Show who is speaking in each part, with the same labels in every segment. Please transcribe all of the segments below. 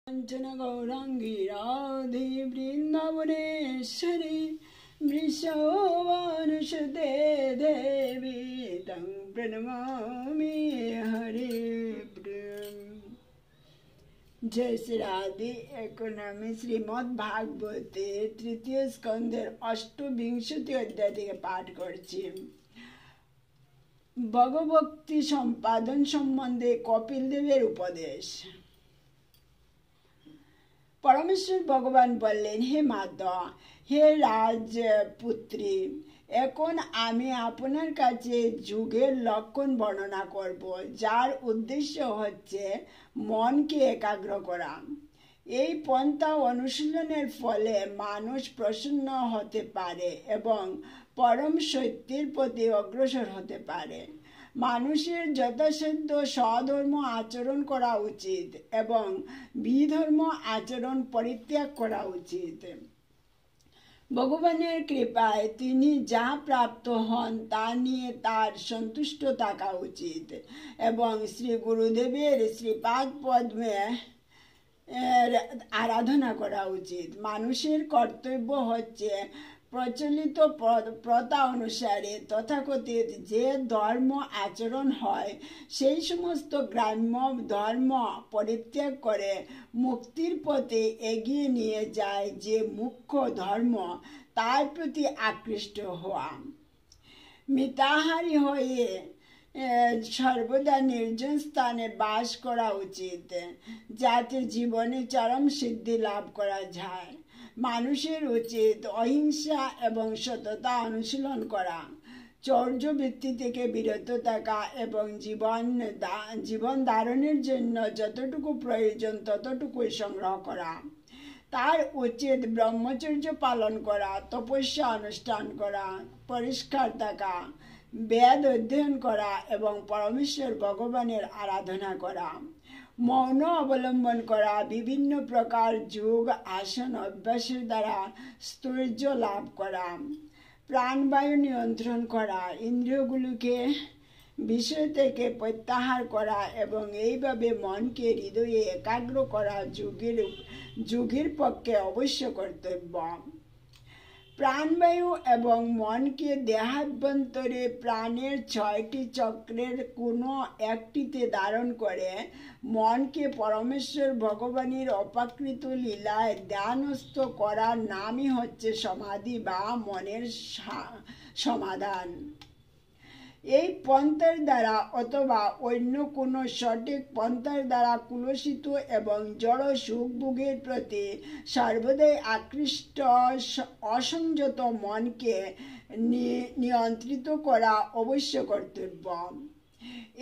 Speaker 1: कांचन गौरांगी राधे वृंदावनेश्वरी वृषभानुसुते देवी तं प्रणमामि हरे जय श्री राधे। এখন শ্রীমদ্ ভাগবতে তৃতীয় স্কন্ধের অষ্টবিংশতি অধ্যায় থেকে পাঠ করছি। ভগবক্তি সম্পাদন সম্বন্ধে কপিল দেবের উপদেশ। পরমেশ্বর ভগবান বললেন, হে মাতা, হে রাজপুত্রী, এখন আমি আপনার কাছে যুগের লক্ষণ বর্ণনা করব, যার উদ্দেশ্য হচ্ছে মনকে একাগ্র করা। এই পন্থা অনুশীলনের ফলে মানুষ প্রসন্ন হতে পারে এবং পরম সত্যের প্রতি অগ্রসর হতে পারে। মানুষের যথাসাধ্য স্বধর্ম আচরণ করা উচিত এবং বিধর্ম আচরণ পরিত্যাগ করা উচিত। ভগবানের কৃপায় তিনি যা প্রাপ্ত হন তা নিয়ে তার সন্তুষ্ট থাকা উচিত এবং শ্রী গুরুদেবের শ্রীপাদ পদ্মে আরাধনা করা উচিত। মানুষের কর্তব্য হচ্ছে প্রচলিত প্রথা অনুসারে তথাকথিত যে ধর্ম আচরণ হয় সেই সমস্ত গ্রাম্য ধর্ম পরিত্যাগ করে মুক্তির পথে এগিয়ে নিয়ে যায় যে মুখ্য ধর্ম, তার প্রতি আকৃষ্ট হওয়া। মিতাহারী হয়ে সর্বদা নির্জন স্থানে বাস করা উচিত, যাতে জীবনে চরম সিদ্ধি লাভ করা যায়। মানুষের উচিত অহিংসা এবং সততা অনুশীলন করা, চৌর্যবৃত্তি থেকে বিরত থাকা এবং জীবন ধারণের জন্য যতটুকু প্রয়োজন ততটুকুই সংগ্রহ করা। তার উচিত ব্রহ্মচর্য পালন করা, তপস্যা অনুষ্ঠান করা, পরিষ্কার থাকা, বেদ অধ্যয়ন করা এবং পরমেশ্বর ভগবানের আরাধনা করা, মৌন অবলম্বন করা, বিভিন্ন প্রকার যোগ আসন অভ্যাসের দ্বারা স্থৈর্য লাভ করা, প্রাণবায়ু নিয়ন্ত্রণ করা, ইন্দ্রিয়গুলোকে বিষয় থেকে প্রত্যাহার করা এবং এইভাবে মনকে হৃদয়ে একাগ্র করা যোগীর পক্ষে অবশ্য কর্তব্য। প্রাণবায়ু এবং মনকে দেহাভ্যন্তরে প্রাণের 6টি চক্রের কোনো একটিতে ধারণ করে মনকে পরমেশ্বর ভগবানের অপ্রাকৃত লীলায় ধ্যানস্থ করার নামই হচ্ছে সমাধি বা মনের সমাধান। এই পন্থার দ্বারা অথবা অন্য কোনো সঠিক পন্থার দ্বারা কুলসিত এবং জড় সুখভোগের প্রতি সর্বদাই আকৃষ্ট অসংযত মনকে নিয়ন্ত্রিত করা অবশ্য কর্তব্য।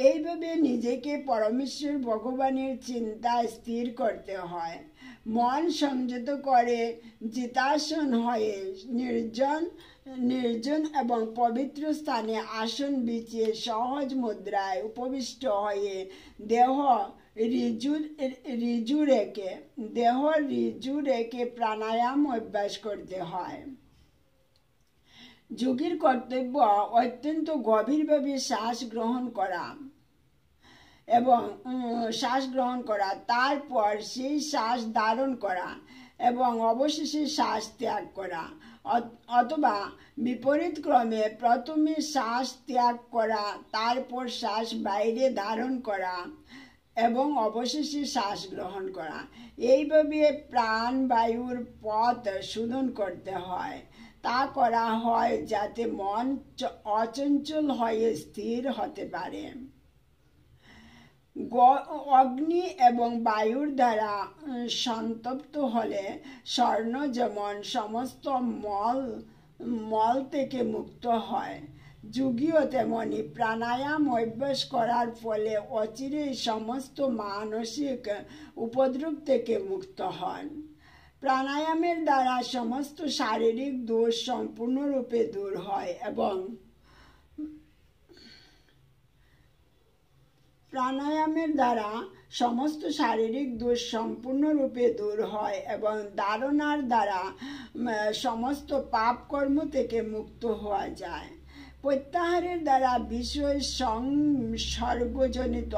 Speaker 1: এইভাবে নিজেকে পরমেশ্বর ভগবানের চিন্তায় স্থির করতে হয়। মন সংযত করে জিতাসন হয়ে নির্জন এবং পবিত্র স্থানে আসন বিছিয়ে সহজ মুদ্রায় উপবিষ্ট হয়ে দেহ ঋজু রেখে প্রাণায়াম অভ্যাস করতে হয়। যোগীর কর্তব্য অত্যন্ত গভীরভাবে শ্বাস গ্রহণ করা, তারপর সেই শ্বাস ধারণ করা এবং অবশেষে শ্বাস ত্যাগ করা, অথবা বিপরীত ক্রমে প্রথমে শ্বাস ত্যাগ করা, তারপর শ্বাস বাইরে ধারণ করা এবং অবশেষে শ্বাস গ্রহণ করা। এইভাবে প্রাণবায়ুর পথ শোধন করতে হয়। তা করা হয় যাতে মন অচঞ্চল হয়ে স্থির হতে পারে। অগ্নি এবং বায়ুর দ্বারা সন্তপ্ত হলে স্বর্ণ যেমন সমস্ত মল থেকে মুক্ত হয়, যোগীও তেমনি প্রাণায়াম অভ্যাস করার ফলে অচিরেই সমস্ত মানসিক উপদ্রব থেকে মুক্ত হন। প্রাণায়ামের দ্বারা সমস্ত শারীরিক দোষ সম্পূর্ণরূপে দূর হয় এবং ধারণার দ্বারা সমস্ত পাপ কর্ম থেকে মুক্ত হওয়া যায়। প্রত্যাহারের দ্বারা বিষয় সংসর্গজনিত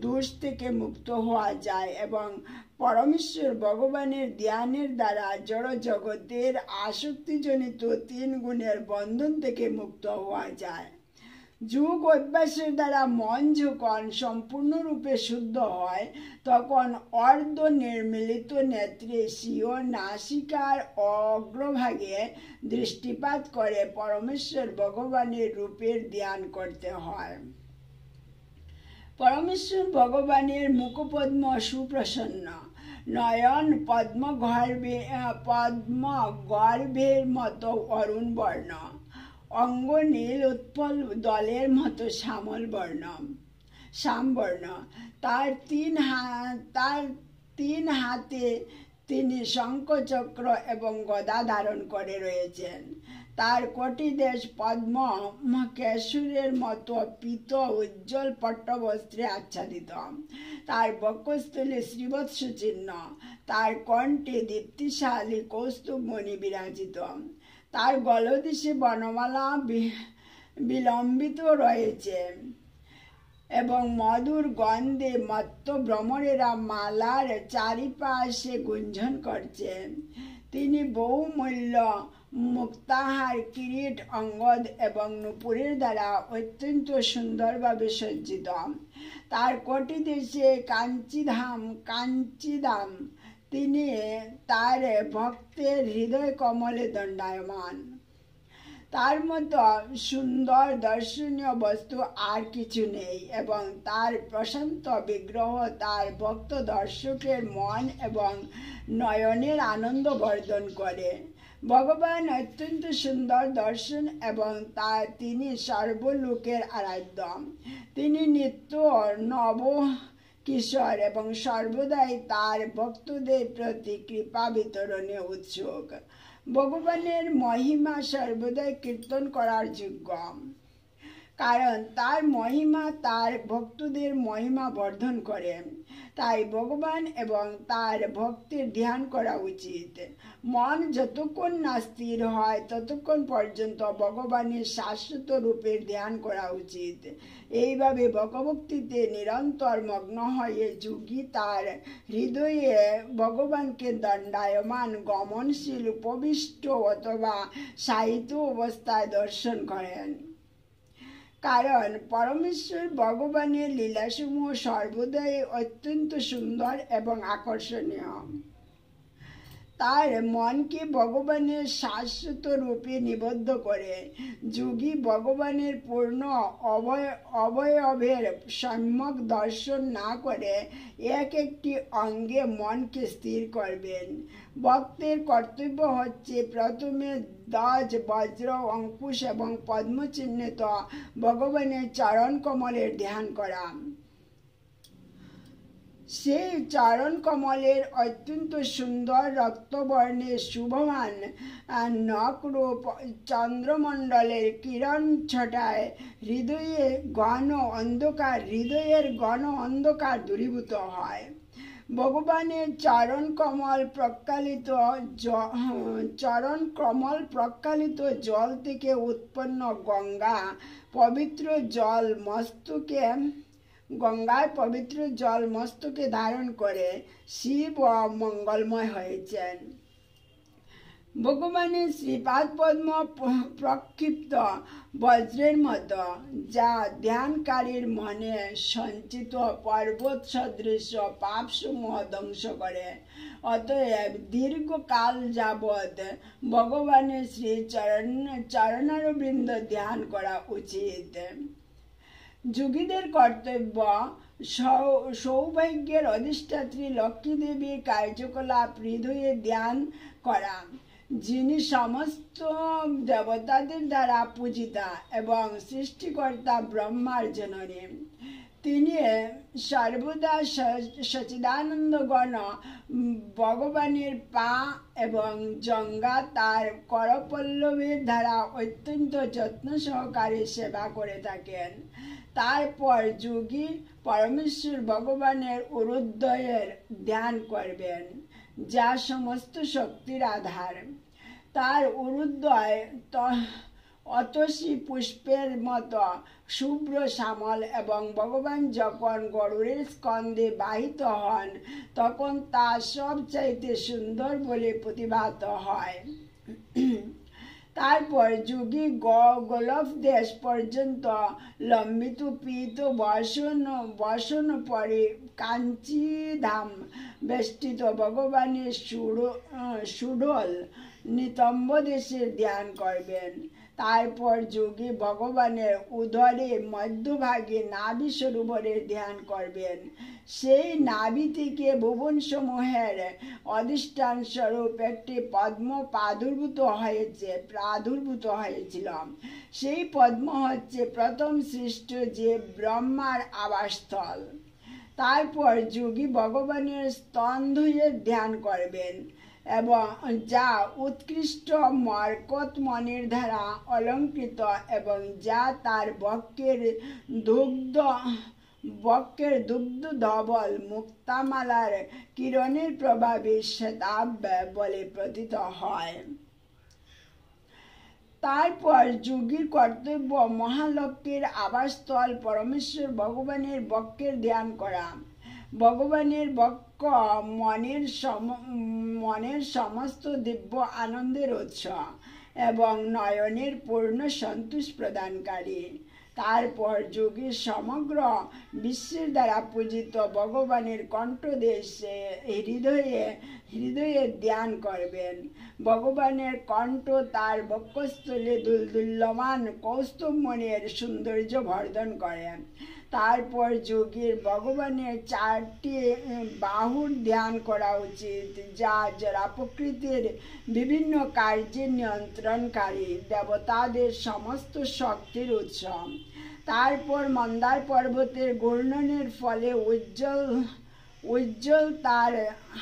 Speaker 1: দোষ থেকে মুক্ত হওয়া যায় এবং পরমেশ্বর ভগবানের ধ্যানের দ্বারা জড় জগতের আসক্তিজনিত 3 গুণের বন্ধন থেকে মুক্ত হওয়া যায়। যোগ অভ্যাসের দ্বারা মন যখন সম্পূর্ণরূপে শুদ্ধ হয় তখন অর্ধ নির্মিলিত নেত্রে স্বীয় নাসিকার অগ্রভাগে দৃষ্টিপাত করে পরমেশ্বর ভগবানের রূপের ধ্যান করতে হয়। পরমেশ্বর ভগবানের মুখপদ্ম সুপ্রসন্ন, নয়ন পদ্মগর্ভের মতো অরুণ বর্ণ, অঙ্গ নীল উৎপল দলের মতো শ্যামবর্ণ। তার তিন হাতে তিনি শঙ্খচক্র এবং গদা ধারণ করে রয়েছেন। তার কটিদেশ পদ্ম কেশরের মতো পীত উজ্জ্বল পট্টবস্ত্রে আচ্ছাদিত। তার বক্ষস্থলে শ্রীবৎস চিহ্ন, তার কণ্ঠে দীপ্তিশালী কৌস্তুভমণি বিরাজিত। তার গলদেশে বনমালা বিলম্বিত রয়েছে এবং মধুর গন্ধে মত্ত ভ্রমরেরা মালার চারিপাশে গুঞ্জন করছে। তিনি বহুমূল্য মুক্তাহার, কিরীট, অঙ্গদ এবং নূপুরের দ্বারা অত্যন্ত সুন্দরভাবে সজ্জিত। তার কটিদেশে কাঞ্চিধাম, তিনি তার ভক্তের হৃদয় কমলে দণ্ডায়মান। তার মতো সুন্দর দর্শনীয় বস্তু আর কিছু নেই এবং তার প্রশান্ত বিগ্রহ তার ভক্ত দর্শকের মন এবং নয়নের আনন্দ বর্ধন করে। ভগবান অত্যন্ত সুন্দর দর্শন এবং তিনি সর্বলোকের আরাধ্য। তিনি নিত্য নব কিশোর এবং সর্বদাই তার ভক্তদের প্রতি কৃপা বিতরণে উৎসুক। ভগবানের মহিমা সর্বদাই কীর্তন করার যোগ্য, কারণ তার মহিমা তার ভক্তদের মহিমা বর্ধন করে। তাই ভগবান এবং তার ভক্তের ধ্যান করা উচিত। মন যতক্ষণ না স্থির হয় ততক্ষণ পর্যন্ত ভগবানের শাশ্বত রূপের ধ্যান করা উচিত। এইভাবে ভগভক্তিতে নিরন্তর মগ্ন হয়ে যোগী তার হৃদয়ে ভগবানকে দণ্ডায়মান, গমনশীল, উপবিষ্ট অথবা শায়িত অবস্থায় দর্শন করেন। কারণ পরমেশ্বর ভগবানের লীলাসমূহ সর্বদাই অত্যন্ত সুন্দর এবং আকর্ষণীয়। তার মনকে ভগবানের শাশ্বত রূপে নিবদ্ধ করে যোগী ভগবানের পূর্ণ অবয়বের সম্যক দর্শন না করে এক একটি অঙ্গে মনকে স্থির করবেন। ভক্তের কর্তব্য হচ্ছে প্রথমে ধ্বজ, বজ্র, অঙ্কুশ এবং পদ্মচিহ্নিত ভগবানের চরণ কমলের ধ্যান করা। সেই চরণ কমলের অত্যন্ত সুন্দর রক্তবর্ণের শুভমান নখরূপ চন্দ্রমণ্ডলের কিরণ ছটায় হৃদয়ের ঘন অন্ধকার দূরীভূত হয়। ভগবানের চরণ কমল প্রক্ষালিত জল থেকে উৎপন্ন গঙ্গার পবিত্র জল মস্তকে ধারণ করে শিব মঙ্গলময় হয়েছেন। ভগবানের শ্রীপাদ পদ্ম প্রক্ষিপ্ত বজ্রের মতো, যা ধ্যানকারীর মনে সঞ্চিত পর্বত সদৃশ পাপসমূহ ধ্বংস করে। অতএব দীর্ঘকাল যাবৎ ভগবানের শ্রী চরণারবিন্দ ধ্যান করা উচিত। যোগীদের কর্তব্য সৌভাগ্যের অধিষ্ঠাত্রী লক্ষ্মী দেবীর কার্যকলাপ হৃদয়ে ধ্যান করা, যিনি সমস্ত দেবতাদের দ্বারা পূজিতা এবং সৃষ্টিকর্তা ব্রহ্মার জননী। তিনি সর্বদা সচিদানন্দগণ ভগবানের পা এবং জঙ্ঘা তার করপল্লবের দ্বারা অত্যন্ত যত্ন সহকারে সেবা করে থাকেন। তারপর যোগী পরমেশ্বর ভগবানের উরুদ্বয়ের ধ্যান করবেন, যা সমস্ত শক্তির আধার। তার অতসী পুষ্পের মতো শুভ্র শ্যামল, এবং ভগবান যখন গরুড়ের স্কন্ধে বাহিত হন তখন তা সবচাইতে সুন্দর বলে প্রতিভাত হয়। তারপর যোগী গোলফ দেশ পর্যন্ত লম্বিত পীত বসন পরে কাঞ্চিধাম বেষ্টিত ভগবানের সুডল নিতম্ব দেশের ধ্যান করবেন। তারপর যোগী ভগবানের উদরে মধ্যভাগে নাভি সরোবরের ধ্যান করবেন। সেই নাভি থেকে ভুবন সমূহের অধিষ্ঠান স্বরূপ একটি পদ্ম প্রাদুর্ভূত হয়েছিল। সেই পদ্ম হচ্ছে প্রথম সৃষ্ট যে ব্রহ্মার আবাসস্থল। তারপর যোগী ভগবানের স্তনধুয়ের ধ্যান করবেন, এবং যা উৎকৃষ্ট মরকত মণির দ্বারা অলঙ্কৃত, এবং যা তার বক্ষের দুগ্ধ ধবল মুক্তামালার কিরণের প্রভাবে শ্বেতাভ বলে প্রতীত হয়। তারপর যোগীর কর্তব্য মহালক্ষ্মীর আবাসস্থল পরমেশ্বর ভগবানের বক্ষের ধ্যান করা। ভগবানের বক্ষ মনের সমস্ত দিব্য আনন্দের উৎস এবং নয়নের পূর্ণ সন্তোষ প্রদানকারী। তারপর যোগী সমগ্র বিশ্বের দ্বারা পূজিত ভগবানের কণ্ঠদেশে হৃদয়ে ধ্যান করবেন। ভগবানের কণ্ঠ তার বক্ষস্থলে দুলদুল্যমান কৌস্তবমণির সৌন্দর্য বর্ধন করে। তারপর যোগীর ভগবানের 4টি বাহুর ধ্যান করা উচিত, যা জড় প্রকৃতির বিভিন্ন কার্যের নিয়ন্ত্রণকারী, দেবতাদের সমস্ত শক্তির উৎস। তারপর মন্দার পর্বতের ঘূর্ণনের ফলে উজ্জ্বল তার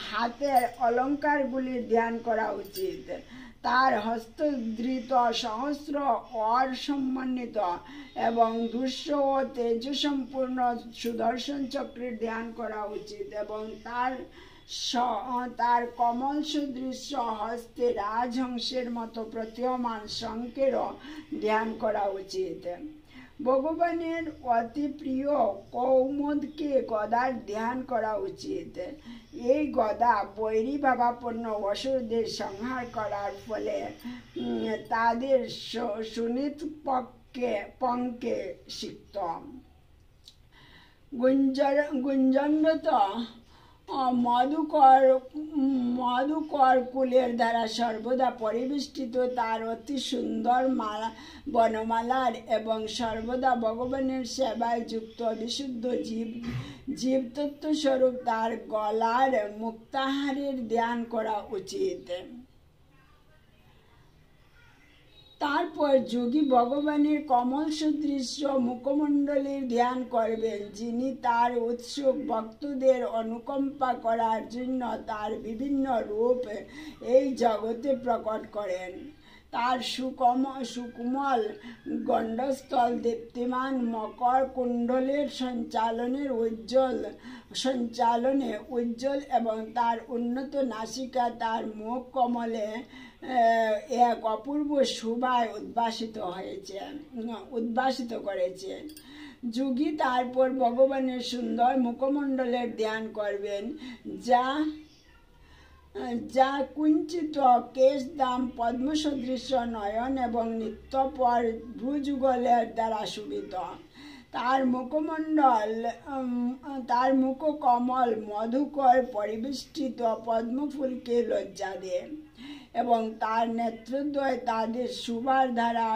Speaker 1: হাতের অলঙ্কারগুলির ধ্যান করা উচিত। তার হস্তধৃত সহস্র অর সমন্বিত এবং দুঃস্ব ও তেজসম্পূর্ণ সুদর্শন চক্রের ধ্যান করা উচিত, এবং তার কমল সদৃশ্য হস্তে রাজহংসের মতো প্রতীয়মান শঙ্খেরও ধ্যান করা উচিত। ভগবানের অতি প্রিয় কৌমুদকে গদার ধ্যান করা উচিত। এই গদা বৈরী ভাবাপন্ন অসুরদের সংহার করার ফলে তাদের সুনীত পঙ্কে সিক্ত গুঞ্জনরত মধুকর কুলের দ্বারা সর্বদা পরিবেষ্টিত তার অতি সুন্দর বনমালার এবং সর্বদা ভগবানের সেবায় যুক্ত বিশুদ্ধ জীবতত্ত্ব স্বরূপ তার গলার মুক্তাহারের ধ্যান করা উচিত। তারপর যোগী ভগবানের কমল সদৃশ্য মুখমণ্ডলের ধ্যান করবেন, যিনি তার উৎসুক ভক্তদের অনুকম্পা করার জন্য তার বিভিন্ন রূপ এই জগতে প্রকট করেন। তার সুকোমল গণ্ডস্থল দীপ্তিমান মকর কুণ্ডলের সঞ্চালনে উজ্জ্বল, এবং তার উন্নত নাসিকা তার মুখ কমলে এক অপূর্ব শোভায় উদ্ভাসিত করেছে। যোগী তারপর ভগবানের সুন্দর মুখমণ্ডলের ধ্যান করবেন, যা কুঞ্চিত কেশ দাম পদ্ম সদৃশ নয়ন এবং নিত্যপর ভ্রুযুগলের দ্বারা শোভিত। তার মুখকমল মধুকর পরিবেষ্টিত পদ্মফুলকে লজ্জা দেয়, এবং তার নেত্রদ্বয় তাদের শোভার দ্বারা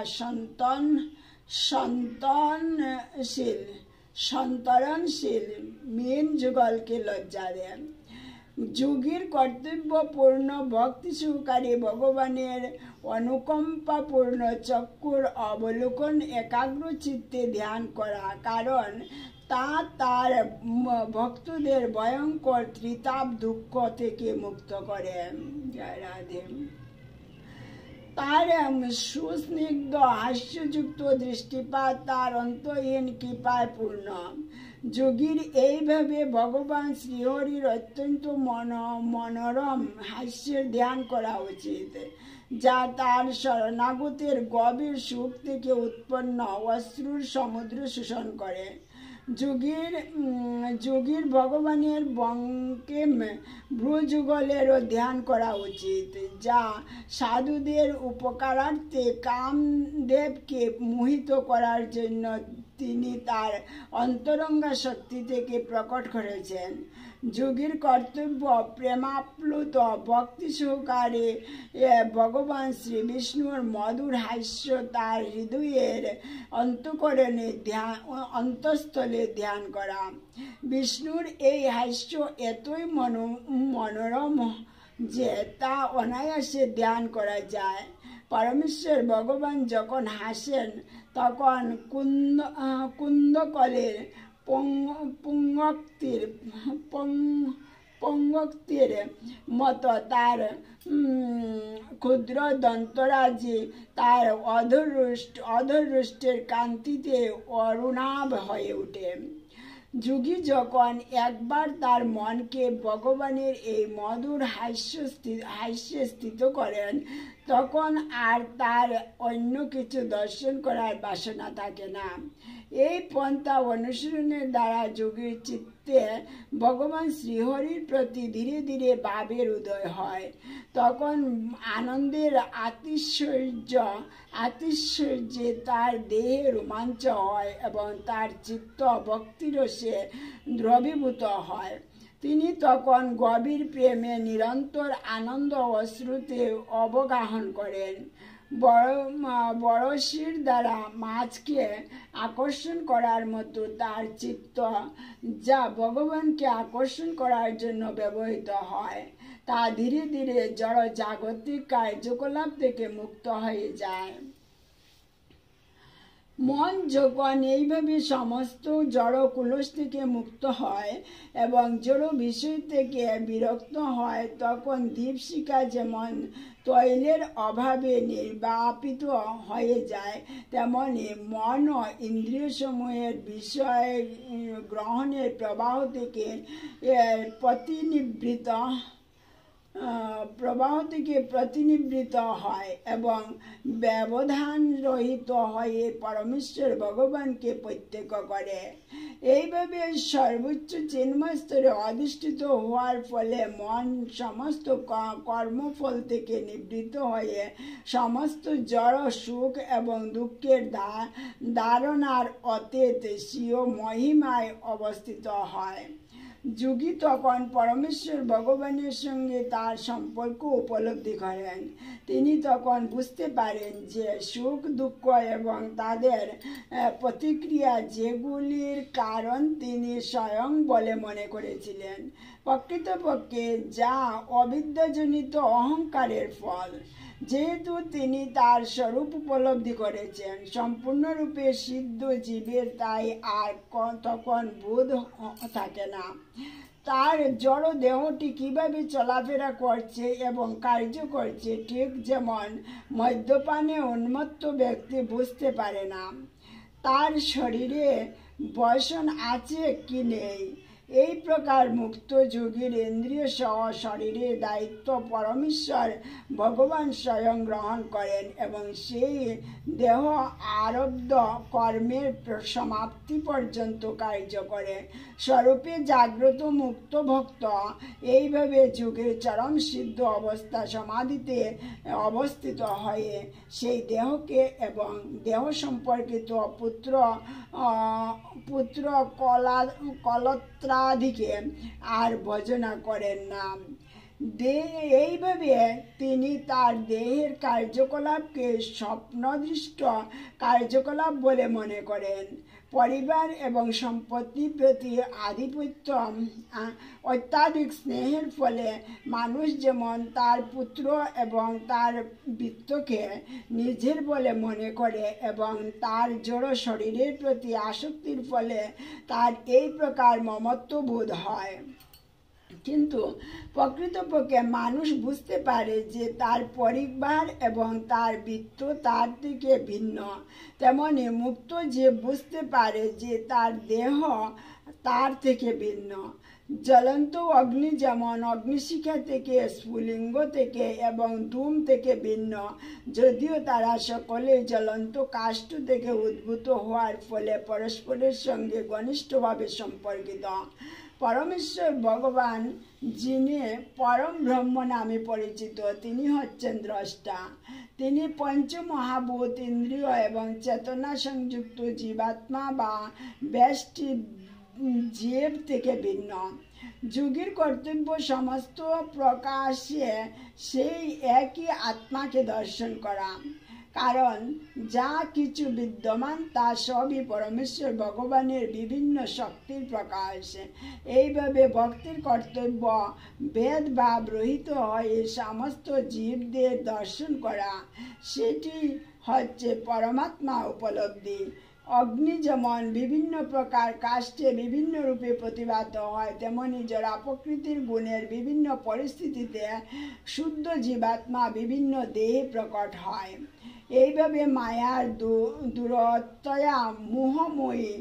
Speaker 1: সন্তরণশীল মীন যুগলকে লজ্জা দেয়। যোগীর কর্তব্যপূর্ণ ভক্তি সহকারী ভগবানের অনুকম্পাপূর্ণ চক্ষুর অবলোকন একাগ্র চিত্তে ধ্যান করা, কারণ তা তার ভক্তদের ভয়ঙ্কর ত্রিতাপ দুঃখ থেকে মুক্ত করে। জয় রাধে। তার সুস্নিগ্ধ হাস্যযুক্ত দৃষ্টিপাত তার অন্তহীন কৃপায় পূর্ণ। যোগীর এইভাবে ভগবান শ্রীহরির অত্যন্ত মনোরম হাস্যের ধ্যান করা উচিত, যা তার শরণাগতের গভীর সুখ থেকে উৎপন্ন অশ্রুর সমুদ্র শোষণ করে। যোগীর ভগবানের বঙ্কিম ভ্রুযুগলেরও ধ্যান করা উচিত, যা সাধুদের উপকারার্থে কামদেবকে মোহিত করার জন্য তিনি তার অন্তরঙ্গা শক্তি থেকে প্রকট করেছেন। যোগীর কর্তব্য প্রেমাপ্লুত ভক্তি সহকারে ভগবান শ্রী বিষ্ণুর মধুর হাস্য তার হৃদয়ের অন্তঃকরণে অন্তঃস্থলে ধ্যান করা। বিষ্ণুর এই হাস্য এতই মনোরম যে তা অনায়াসে ধ্যান করা যায়। পরমেশ্বর ভগবান যখন হাসেন তখন কুন্দকলের পঙ্গক্তির মতো তার ক্ষুদ্র দন্তরাজি তার অধরুষ্টের কান্তিতে অরুণাভ হয়ে ওঠে। যোগী যখন একবার তার মনকে ভগবানের এই মধুর হাস্যে স্থিত করেন তখন আর তার অন্য কিছু দর্শন করার বাসনা থাকে না। এই পন্থা অনুসরণের দ্বারা যোগীর চিত্তে ভগবান শ্রীহরির প্রতি ধীরে ধীরে ভাবের উদয় হয়। তখন আনন্দের আতিশয্যে তার দেহে রোমাঞ্চ হয় এবং তার চিত্ত ভক্তিরসে দ্রবীভূত হয়। তিনি তখন গভীর প্রেমে নিরন্তর আনন্দ অশ্রুতে অবগাহন করেন। বড়শির দ্বারা মাছকে আকর্ষণ করার মতো তার চিত্ত, যা ভগবানকে আকর্ষণ করার জন্য ব্যবহৃত হয়, তা ধীরে ধীরে জড় জাগতিক কার্যকলাপ থেকে মুক্ত হয়ে যায়। মন যখন এইভাবে সমস্ত জড় কুলস থেকে মুক্ত হয় এবং জড় বিষয় থেকে বিরক্ত হয় তখন দীপশিখা যেমন তৈলের অভাবে নির্বাপিত হয়ে যায়, তেমনি মন ও ইন্দ্রিয়সমূহের বিষয় গ্রহণের প্রবাহ থেকে প্রতিনিবৃত হয় এবং ব্যবধান রহিত হয়ে পরমেশ্বর ভগবানকে প্রত্যক্ষ করে। এইভাবে সর্বোচ্চ চিন্ময় স্তরে অধিষ্ঠিত হওয়ার ফলে মন সমস্ত কর্মফল থেকে নিবৃত্ত হয়ে সমস্ত জড় সুখ এবং দুঃখের ধারণার অতীত স্বীয় মহিমায় অবস্থিত হয়। যোগী তখন পরমেশ্বর ভগবানের সঙ্গে তার সম্পর্ক উপলব্ধি করেন। তিনি তখন বুঝতে পারেন যে সুখ দুঃখ এবং তাদের প্রতিক্রিয়া যেগুলির কারণ তিনি স্বয়ং বলে মনে করেছিলেন, প্রকৃতপক্ষে যা অবিদ্যাজনিত অহংকারের ফল। যেহেতু তিনি তার স্বরূপ উপলব্ধি করেছেন সম্পূর্ণরূপে সিদ্ধ জীবের, তাই আর তখন বোধ থাকে না তার জড় দেহটি কিভাবে চলাফেরা করছে এবং কার্য করছে, ঠিক যেমন মদ্যপানে উন্মত্ত ব্যক্তি বুঝতে পারে না তার শরীরে বসন আছে কি নেই। এই প্রকার মুক্ত যোগীর ইন্দ্রিয় সহ শরীরের দায়িত্ব পরমেশ্বর ভগবান স্বয়ং গ্রহণ করেন এবং সেই দেহ আরব্ধ কর্মের সমাপ্তি পর্যন্ত কার্য করে। স্বরূপে জাগ্রত মুক্ত ভক্ত এইভাবে যোগের চরম সিদ্ধ অবস্থা সমাধিতে অবস্থিত হয়ে সেই দেহকে এবং দেহ সম্পর্কিত পুত্র কলত্রাদিকে আর ভজনা করেন না। এইভাবে তিনি তার দেহের কার্যকলাপকে স্বপ্নদৃষ্ট কার্যকলাপ বলে মনে করেন। পরিবার এবং সম্পত্তির প্রতি আধিপত্য অত্যাধিক স্নেহের ফলে মানুষ যেমন তার পুত্র এবং তার বৃত্তকে নিজের বলে মনে করে এবং তার জড় শরীরের প্রতি আসক্তির ফলে তার এই প্রকার মমত্ব বোধ হয়। কিন্তু প্রকৃতপক্ষে মানুষ বুঝতে পারে যে তার পরিবার এবং তার বৃত্ত তার থেকে ভিন্ন। তেমনি মুক্ত যে বুঝতে পারে যে তার দেহ তার থেকে ভিন্ন। জ্বলন্ত অগ্নি যেমন অগ্নিশিখা থেকে, স্ফুলিঙ্গ থেকে এবং ধূম থেকে ভিন্ন, যদিও তারা সকলে জ্বলন্ত কাষ্ঠ থেকে উদ্ভূত হওয়ার ফলে পরস্পরের সঙ্গে ঘনিষ্ঠভাবে সম্পর্কিত। পরমেশ্বর ভগবান, যিনি পরম ব্রহ্ম নামে পরিচিত, তিনি হচ্ছেন দ্রষ্টা। তিনি পঞ্চমহাভূত, ইন্দ্রিয় এবং চেতনা সংযুক্ত জীবাত্মা বা ব্যষ্টি জীব থেকে ভিন্ন। যোগীর কর্তব্য সমস্ত প্রকাশে সেই একই আত্মাকে দর্শন করা, কারণ যা কিছু বিদ্যমান তা সবই পরমেশ্বর ভগবানের বিভিন্ন শক্তির প্রকাশ। এইভাবে ভক্তির কর্তব্য ভেদভাব রহিত হয়ে সমস্ত জীবদের দর্শন করা, সেটি হচ্ছে পরমাত্মা উপলব্ধি। অগ্নি যেমন বিভিন্ন প্রকার কাষ্ঠে বিভিন্ন রূপে প্রতিভাত হয়, তেমনি জড়া প্রকৃতির গুণের বিভিন্ন পরিস্থিতিতে শুদ্ধ জীবাত্মা বিভিন্ন দেহে প্রকট হয়। এইভাবে মায়ার দূরত্বয়া মোহময়ী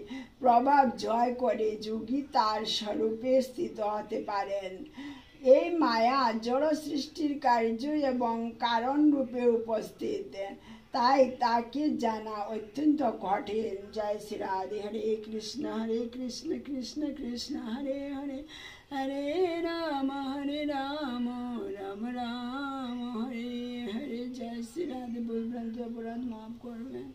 Speaker 1: প্রভাব জয় করে যোগী তার স্বরূপে স্থিত হতে পারেন। এই মায়া জড় সৃষ্টির কার্য এবং কারণ রূপে উপস্থিত, তাই তাকে জানা অত্যন্ত কঠিন। জয় শ্রী রাধে। হরে কৃষ্ণ কৃষ্ণ কৃষ্ণ হরে হরে, হরে রাম রাম রাম হরে হরে। জয় শ্রী রাধে। ভুল ভ্রান্তি অপরাধ মাফ করবেন।